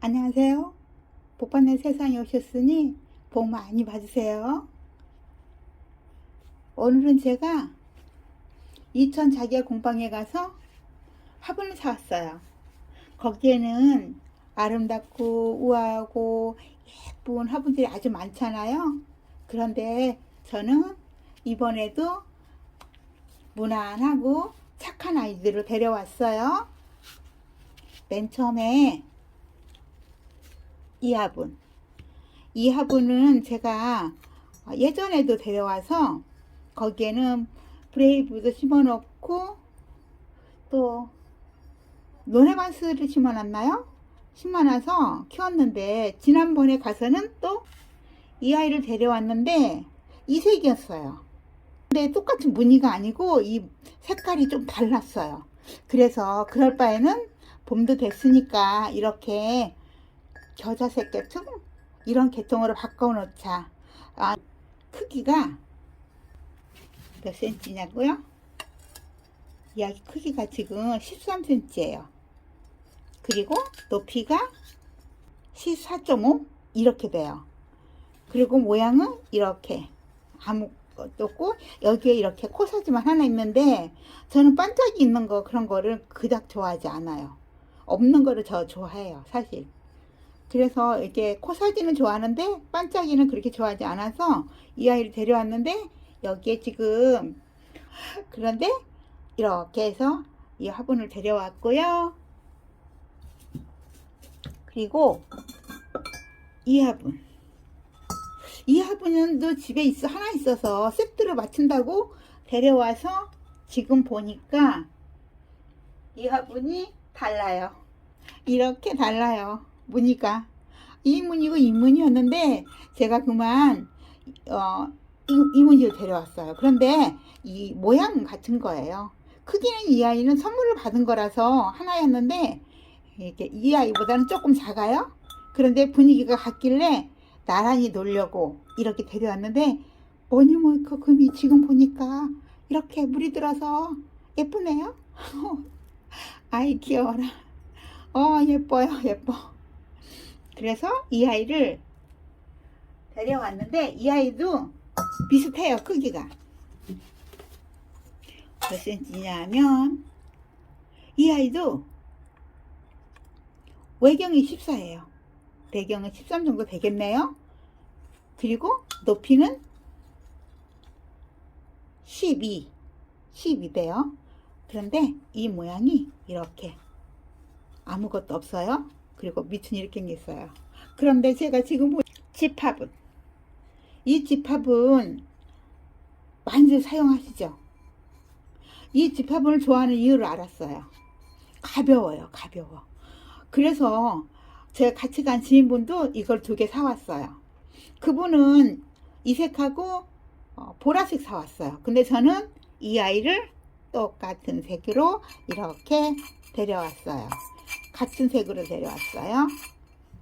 안녕하세요. 복받는 세상에 오셨으니 복 많이 받으세요. 오늘은 제가 이천 자기야 공방에 가서 화분을 사왔어요. 거기에는 아름답고 우아하고 예쁜 화분들이 아주 많잖아요. 그런데 저는 이번에도 무난하고 착한 아이들을 데려왔어요. 맨 처음에 이 화분. 이 화분은 제가 예전에도 데려와서 거기에는 브레이브도 심어놓고 또 노래반스를 심어놨나요? 심어놔서 키웠는데 지난번에 가서는 또 이 아이를 데려왔는데 이색이었어요. 근데 똑같은 무늬가 아니고 이 색깔이 좀 달랐어요. 그래서 그럴 바에는 봄도 됐으니까 이렇게 겨자색 계통 이런 계통으로 바꿔 놓자. 크기가 몇 cm냐고요? 이 아기 크기가 지금 13cm예요. 그리고 높이가 14.5 이렇게 돼요. 그리고 모양은 이렇게 아무것도 없고 여기에 이렇게 코사지만 하나 있는데 저는 반짝이 있는 거 그런 거를 그닥 좋아하지 않아요. 없는 거를 저 좋아해요, 사실. 그래서 이렇게 코사지는 좋아하는데 반짝이는 그렇게 좋아하지 않아서 이 아이를 데려왔는데 여기에 지금 그런데 이렇게 해서 이 화분을 데려왔고요. 그리고 이 화분. 이 화분은 또 집에 하나 있어서 세트로 맞춘다고 데려와서 지금 보니까 이 화분이 달라요. 이렇게 달라요. 무늬가 이 무늬고 이 무늬였는데 제가 그만 이 무늬를 데려왔어요. 그런데 이 모양은 같은 거예요. 크기는 이 아이는 선물을 받은 거라서 하나였는데 이렇게 이 아이보다는 조금 작아요. 그런데 분위기가 같길래 나란히 놀려고 이렇게 데려왔는데 뭐니 뭐니까 금이 지금 보니까 이렇게 물이 들어서 예쁘네요. 아이 귀여워라. 예뻐요, 예뻐. 그래서 이 아이를 데려왔는데 이 아이도 비슷해요, 크기가. 몇 cm냐면 이 아이도 외경이 14예요. 배경은 13 정도 되겠네요. 그리고 높이는 12돼요. 그런데 이 모양이 이렇게 아무것도 없어요. 그리고 밑은 이렇게 생겼어요. 그런데 제가 지금 집합은 이 집합은 많이들 사용하시죠. 이 집합을 좋아하는 이유를 알았어요. 가벼워요, 가벼워. 그래서 제가 같이 간 지인분도 이걸 2개 사왔어요. 그분은 이 색하고 보라색 사왔어요. 근데 저는 이 아이를 똑같은 색으로 이렇게 데려왔어요. 같은 색으로 데려왔어요.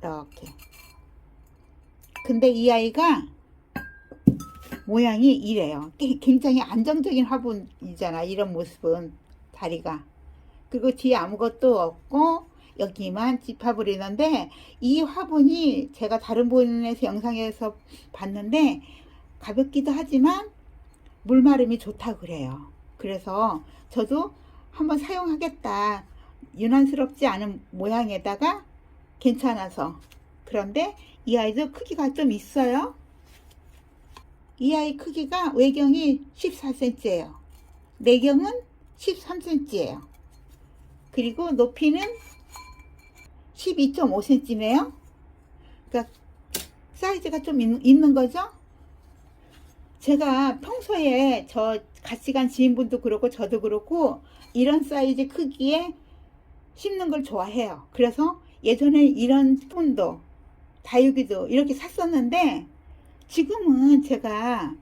이렇게. 근데 이 아이가 모양이 이래요. 굉장히 안정적인 화분이잖아. 이런 모습은 다리가. 그리고 뒤에 아무것도 없고 여기만 집합을 했는데 이 화분이 제가 다른 분에서 영상에서 봤는데 가볍기도 하지만 물마름이 좋다고 그래요. 그래서 저도 한번 사용하겠다. 유난스럽지 않은 모양에다가 괜찮아서. 그런데 이 아이도 크기가 좀 있어요. 이 아이 크기가 외경이 14cm예요. 내경은 13cm예요. 그리고 높이는 12.5cm네요. 그러니까 사이즈가 좀 있는 거죠. 제가 평소에 저 같이 간 지인분도 그렇고 저도 그렇고 이런 사이즈 크기에 심는 걸 좋아해요. 그래서 예전에 이런 분도 다육이도 이렇게 샀었는데 지금은 제가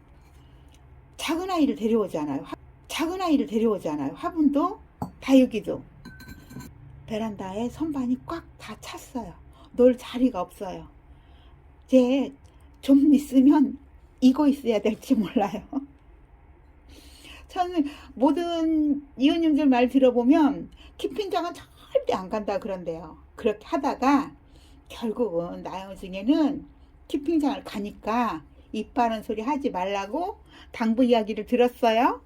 작은 아이를 데려오잖아요. 화분도 다육이도 베란다에 선반이 꽉 다 찼어요. 놀 자리가 없어요. 이제 좀 있으면 이거 있어야 될지 몰라요. 저는 모든 이웃님들 말 들어보면 캠핑장은 절대 안 간다 그런대요. 그렇게 하다가 결국은 나중에는 키핑장을 가니까 입 바른 소리 하지 말라고 당부 이야기를 들었어요.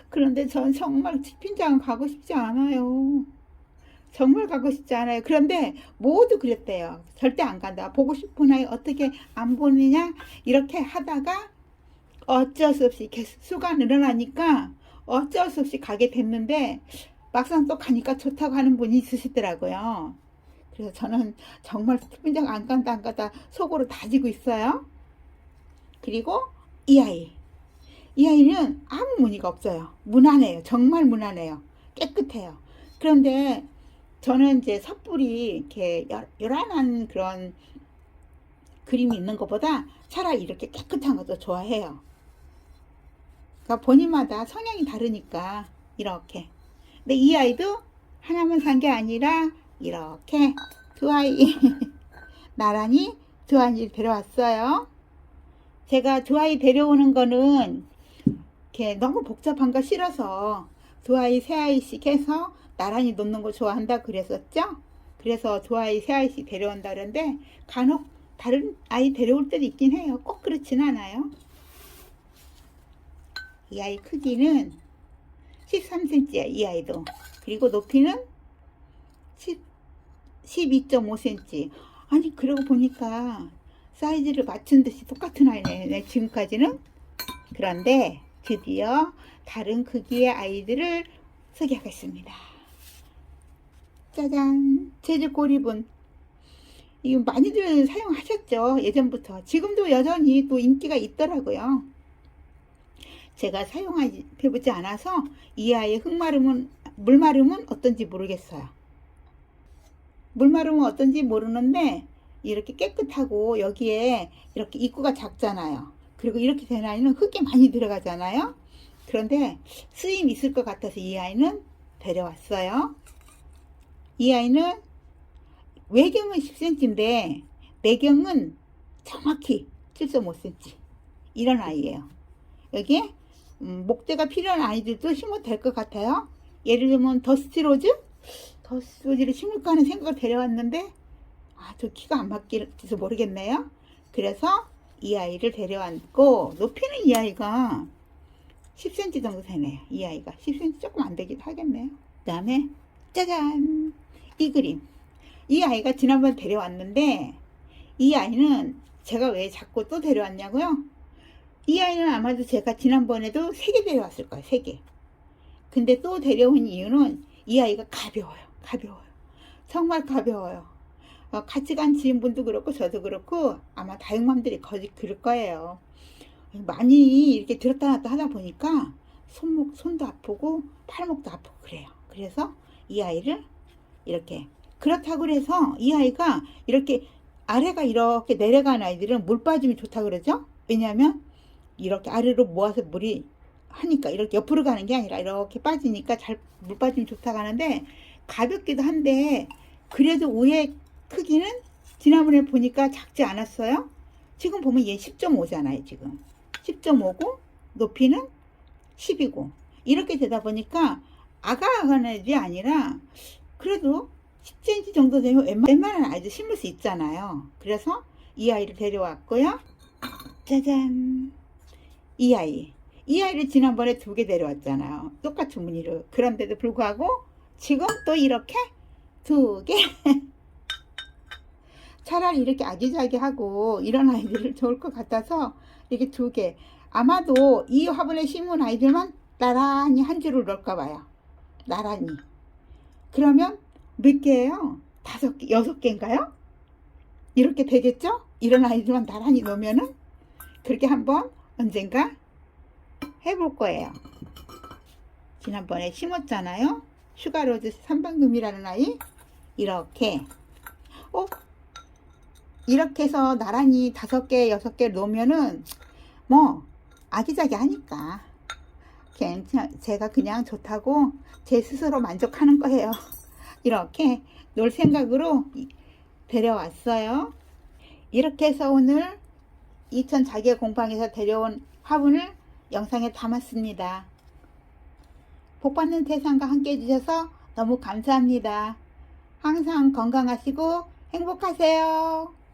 그런데 전 정말 키핑장 가고 싶지 않아요. 정말 가고 싶지 않아요. 그런데 모두 그랬대요. 절대 안 간다. 보고 싶은 아이 어떻게 안 보느냐? 이렇게 하다가 어쩔 수 없이 수가 늘어나니까 어쩔 수 없이 가게 됐는데 막상 또 가니까 좋다고 하는 분이 있으시더라고요. 그래서 저는 정말 키핑장 안 간다 안 간다 속으로 다지고 있어요. 그리고 이 아이. 이 아이는 아무 무늬가 없어요. 무난해요. 정말 무난해요. 깨끗해요. 그런데 저는 이제 섣불리 이렇게 요란한 그런 그림이 있는 것보다 차라리 이렇게 깨끗한 것도 좋아해요. 그러니까 본인마다 성향이 다르니까 이렇게. 근데 이 아이도 하나만 산 게 아니라 이렇게 두 아이 나란히 두 아이 데려왔어요. 제가 두 아이 데려오는 거는 이렇게 너무 복잡한 거 싫어서 두 아이 세 아이씩 해서 나란히 놓는 거 좋아한다 그랬었죠. 그래서 두 아이 세 아이씩 데려온다 그러는데 간혹 다른 아이 데려올 때도 있긴 해요. 꼭 그렇진 않아요. 이 아이 크기는 13cm야 이 아이도. 그리고 높이는 12.5cm. 아니 그러고 보니까 사이즈를 맞춘 듯이 똑같은 아이네 지금까지는. 그런데 드디어 다른 크기의 아이들을 소개하겠습니다. 짜잔, 재즈 꼬리분. 이거 많이들 사용하셨죠 예전부터. 지금도 여전히 또 인기가 있더라고요. 제가 사용해보지 않아서 이 아이의 물마름은 어떤지 모르겠어요. 물마름은 어떤지 모르는데 이렇게 깨끗하고 여기에 이렇게 입구가 작잖아요. 그리고 이렇게 된 아이는 흙이 많이 들어가잖아요. 그런데 쓰임 있을 것 같아서 이 아이는 데려왔어요. 이 아이는 외경은 10cm인데 내경은 정확히 7.5cm 이런 아이예요. 여기에 목재가 필요한 아이들도 심어도 될 것 같아요. 예를 들면 더스티로즈를 심을까 하는 생각을 데려왔는데 저 키가 안 맞길지 모르겠네요. 그래서 이 아이를 데려왔고 높이는 이 아이가 10cm 정도 되네요. 이 아이가 10cm 조금 안 되기도 하겠네요. 그 다음에 짜잔, 이 그림. 이 아이가 지난번 데려왔는데 이 아이는 제가 왜 자꾸 또 데려왔냐고요? 이 아이는 아마도 제가 지난번에도 3개 데려왔을 거예요. 3개. 근데 또 데려온 이유는 이 아이가 가벼워요. 정말 가벼워요. 같이 간 지인분도 그렇고 저도 그렇고 아마 다육맘들이 그럴 거예요. 많이 이렇게 들었다 놨다 하다 보니까 손도 아프고 팔목도 아프고 그래요. 그래서 이 아이를 이렇게, 그렇다고 해서 이 아이가 이렇게 아래가 이렇게 내려가는 아이들은 물 빠짐이 좋다 그러죠. 왜냐하면 이렇게 아래로 모아서 물이 하니까 이렇게 옆으로 가는 게 아니라 이렇게 빠지니까 잘 물 빠짐이 좋다고 하는데 가볍기도 한데 그래도 위에 크기는 지난번에 보니까 작지 않았어요. 지금 보면 얘 10.5잖아요. 지금 10.5고 높이는 10이고 이렇게 되다 보니까 아가아가한 애들이 아니라 그래도 10cm 정도 되면 웬만한 아이들 심을 수 있잖아요. 그래서 이 아이를 데려왔고요. 짜잔, 이 아이를 지난번에 2개 데려왔잖아요. 똑같은 무늬로. 그런데도 불구하고 지금 또 이렇게 2개 차라리 이렇게 아기자기하고 이런 아이들을 좋을 것 같아서 이렇게 2개. 아마도 이 화분에 심은 아이들만 나란히 한 줄을 넣을까 봐요. 나란히. 그러면 몇 개예요? 5개, 6개인가요? 이렇게 되겠죠? 이런 아이들만 나란히 놓으면은 그렇게 한번 언젠가 해볼 거예요. 지난번에 심었잖아요. 슈가로즈 3번금이라는 아이. 이렇게 이렇게 해서 나란히 5개, 6개 놓으면은 뭐 아기자기 하니까 제가 그냥 좋다고 제 스스로 만족하는 거예요. 이렇게 놀 생각으로 데려왔어요. 이렇게 해서 오늘 이천 자기의 공방에서 데려온 화분을 영상에 담았습니다. 복받는 태산과 함께 해주셔서 너무 감사합니다. 항상 건강하시고 행복하세요.